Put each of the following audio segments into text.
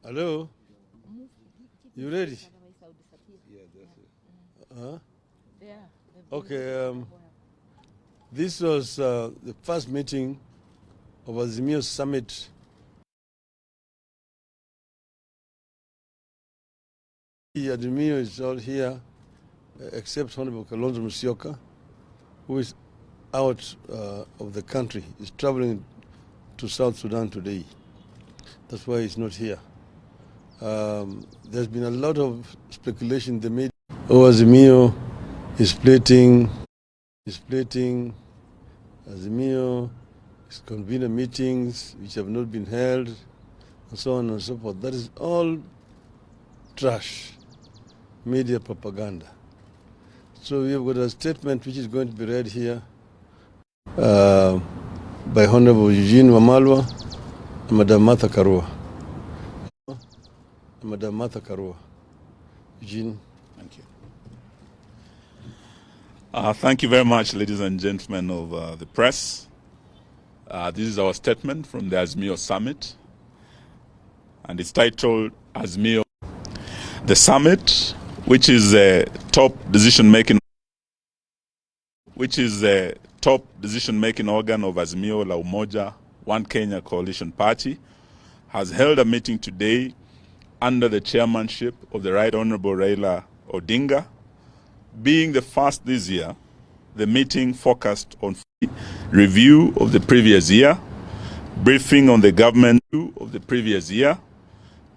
Hello? You ready? Yeah, that's it. Okay, this was the first meeting of Azimio Summit. Azimio is all here, except Honorable Kalonzo Musyoka, who is out of the country. He's traveling to South Sudan today. That's why he's not here. There's been a lot of speculation in the media. Azimio is splitting. Azimio is convening meetings which have not been held, and so on and so forth. That is all trash, media propaganda. So we have got a statement which is going to be read here by Honorable Eugene Wamalwa and Madam Martha Karua. Eugene. Thank you. Thank you very much, ladies and gentlemen of the press. This is our statement from the Azimio Summit, and it's titled Azimio. The summit, which is a top decision-making organ of Azimio la Umoja, One Kenya Coalition Party, has held a meeting today under the chairmanship of the Right Honorable Raila Odinga. Being the first this year, the meeting focused on review of the previous year, briefing on the government of the previous year,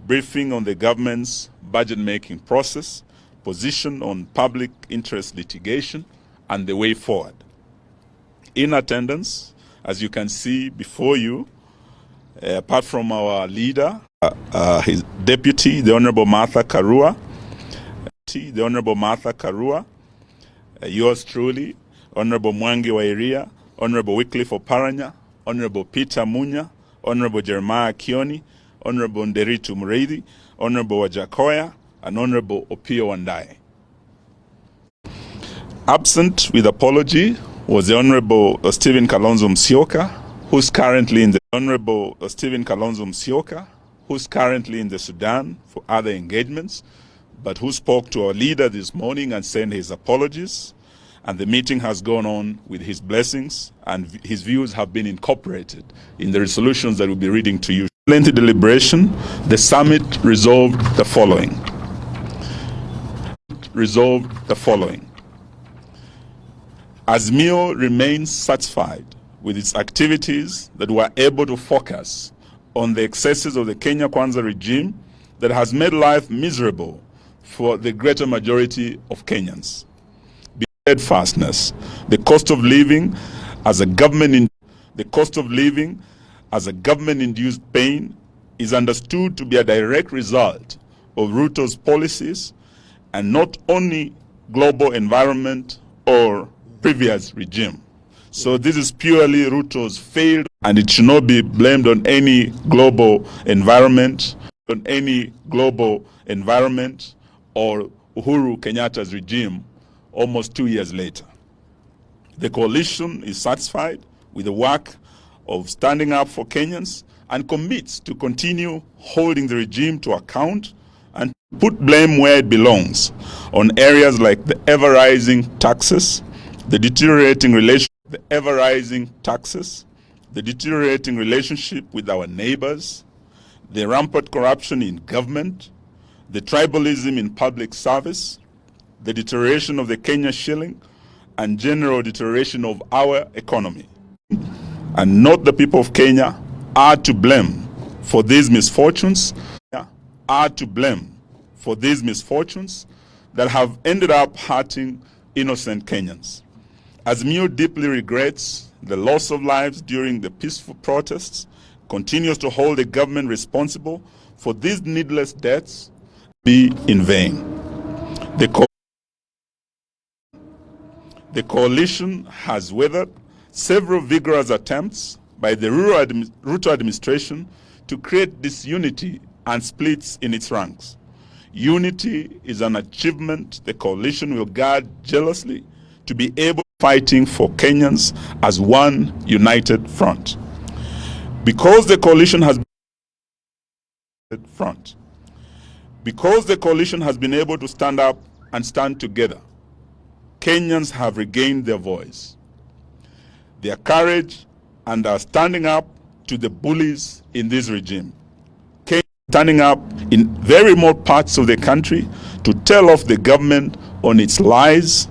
briefing on the government's budget-making process, position on public interest litigation, and the way forward. In attendance, as you can see before you, apart from our leader, his deputy, the Honorable Martha Karua, yours truly, Honorable Mwangi Wairia, Honorable Wycliffe Oparanya, Honorable Peter Munya, Honorable Jeremiah Kioni, Honorable Nderitu Mreithi, Honorable Wajakoya, and Honorable Opio Wandae. Absent with apology was the Honorable Stephen Kalonzo Musyoka, who's currently in the Sudan for other engagements, but who spoke to our leader this morning and sent his apologies, and the meeting has gone on with his blessings, and his views have been incorporated in the resolutions that we'll be reading to you. Lengthy deliberation, the summit resolved the following. Azimio remains satisfied with its activities that were able to focus on the excesses of the Kenya Kwanza regime that has made life miserable for the greater majority of Kenyans. Steadfastness, the cost of living as a government-induced pain is understood to be a direct result of Ruto's policies and not only global environment or previous regime. So this is purely Ruto's failed, and it should not be blamed on any global environment, or Uhuru Kenyatta's regime almost 2 years later. The coalition is satisfied with the work of standing up for Kenyans and commits to continue holding the regime to account and put blame where it belongs on areas like the ever-rising taxes, the deteriorating relationship with our neighbors, the rampant corruption in government, the tribalism in public service, the deterioration of the Kenya shilling, and general deterioration of our economy. And not the people of Kenya are to blame for these misfortunes, that have ended up hurting innocent Kenyans. Azimio deeply regrets the loss of lives during the peaceful protests, continues to hold the government responsible for these needless deaths be in vain. The coalition has weathered several vigorous attempts by the Ruto administration to create disunity and splits in its ranks. Unity is an achievement the coalition will guard jealously to be able fighting for Kenyans as one united front. Because the coalition has been front, because the coalition has been able to stand up and stand together, Kenyans have regained their voice, their courage, and are standing up to the bullies in this regime. Kenyans standing up in very remote parts of the country to tell off the government on its lies,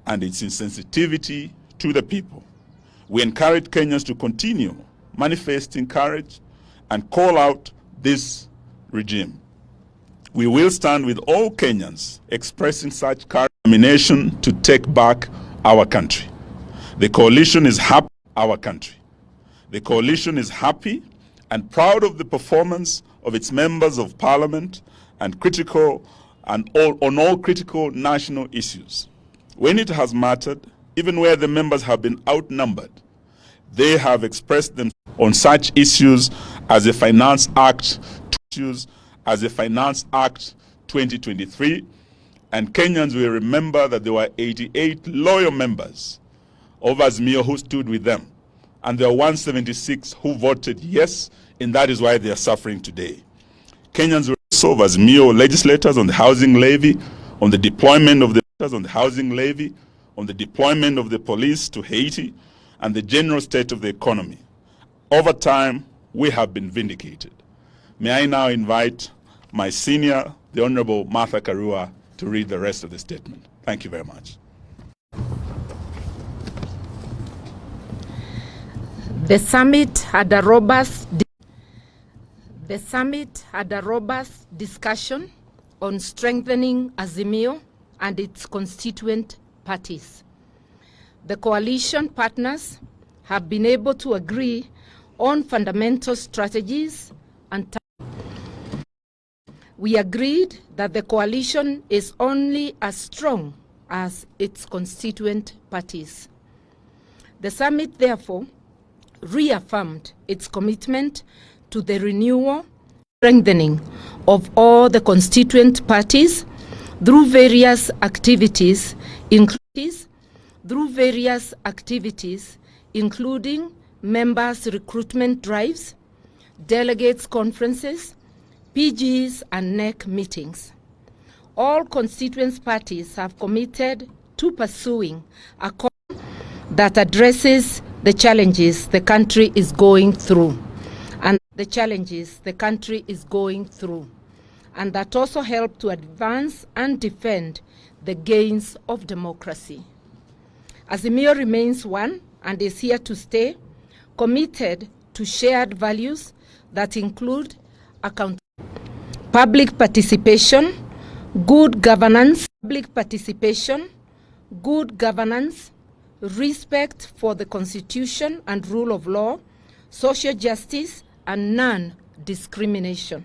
and its insensitivity to the people. We encourage Kenyans to continue manifesting courage and call out this regime. We will stand with all Kenyans expressing such determination to take back our country. The coalition is happy, The coalition is happy and proud of the performance of its members of parliament on all critical national issues. When it has mattered, even where the members have been outnumbered, they have expressed themselves on such issues as the Finance Act 2023, and Kenyans will remember that there were 88 loyal members of Azimio who stood with them, and there were 176 who voted yes, and that is why they are suffering today. Kenyans will also of Azimio legislators on the housing levy, on the deployment of the police to Haiti, and the general state of the economy. Over time, we have been vindicated. May I now invite my senior, the Honorable Martha Karua, to read the rest of the statement. Thank you very much. The summit had a robust discussion on strengthening Azimio and its constituent parties. The coalition partners have been able to agree on fundamental strategies and we agreed that the coalition is only as strong as its constituent parties. The summit, therefore, reaffirmed its commitment to the renewal, strengthening of all the constituent parties through various activities, including members' recruitment drives, delegates' conferences, PGs, and NEC meetings. All constituent parties have committed to pursuing a course that addresses the challenges the country is going through, and that also help to advance and defend the gains of democracy. Azimio remains one and is here to stay, committed to shared values that include public participation, good governance, respect for the Constitution and rule of law, social justice, and non-discrimination.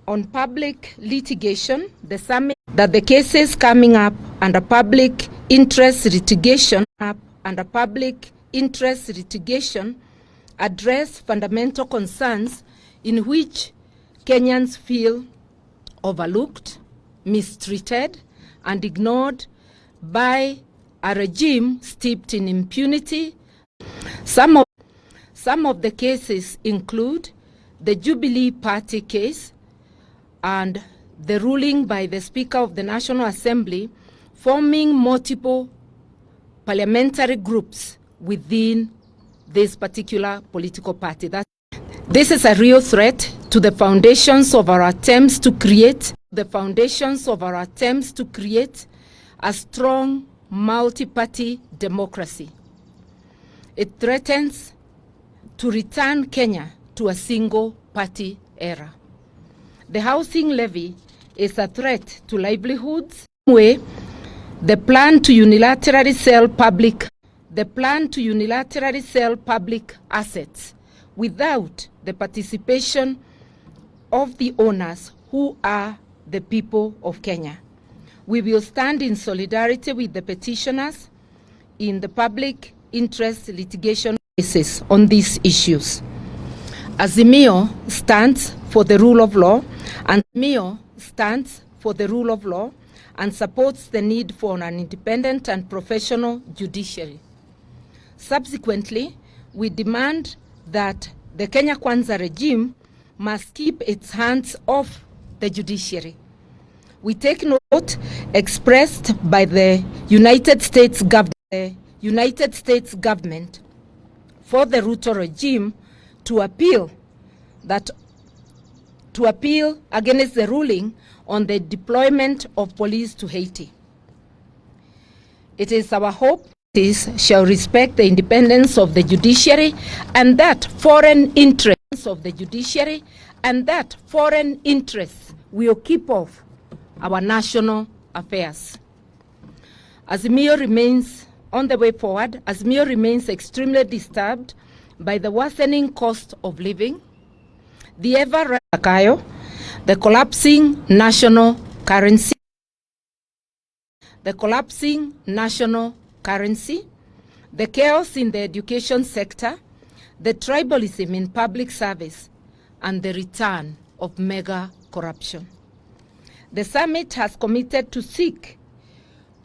On public litigation, the summit that the cases coming up under public interest litigation address fundamental concerns in which Kenyans feel overlooked, mistreated, and ignored by a regime steeped in impunity. Some of the cases include the Jubilee Party case and the ruling by the Speaker of the National Assembly forming multiple parliamentary groups within this particular political party. This is a real threat to the foundations of our attempts to create a strong multi-party democracy. It threatens to return Kenya to a single-party era. The housing levy is a threat to livelihoods. The plan to unilaterally sell public assets without the participation of the owners, who are the people of Kenya. We will stand in solidarity with the petitioners in the public interest litigation cases on these issues. Azimio stands for the rule of law, and supports the need for an independent and professional judiciary. Subsequently, we demand that the Kenya Kwanza regime must keep its hands off the judiciary. We take note expressed by the United States government for the Ruto regime to appeal against the ruling on the deployment of police to Haiti. It is our hope this shall respect the independence of the judiciary and that foreign interests will keep off our national affairs. Azimio remains on the way forward. Azimio remains extremely disturbed by the worsening cost of living, the ever-rising, the collapsing national currency, the chaos in the education sector, the tribalism in public service, and the return of mega corruption. The summit has committed to seek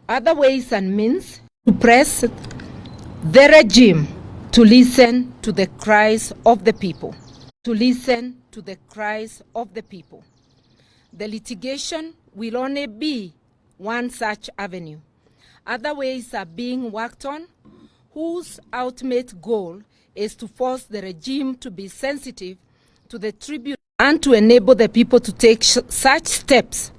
other ways and means to press the regime to listen to the cries of the people. The litigation will only be one such avenue. Other ways are being worked on, whose ultimate goal is to force the regime to be sensitive to the tribute and to enable the people to take such steps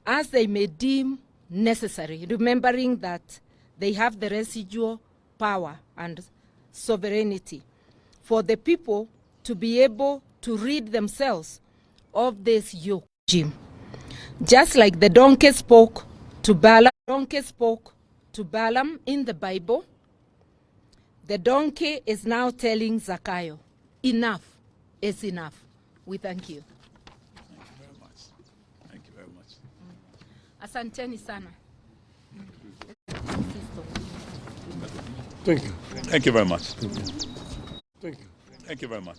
as they may deem necessary, remembering that they have the residual power and sovereignty for the people to be able to rid themselves of this yoke regime. Just like the donkey spoke to Balaam in the Bible, the donkey is now telling Zakayo, enough is enough. We thank you. Thank you very much. Asanteni sana. Thank you. Thank you very much. Thank you. Thank you very much.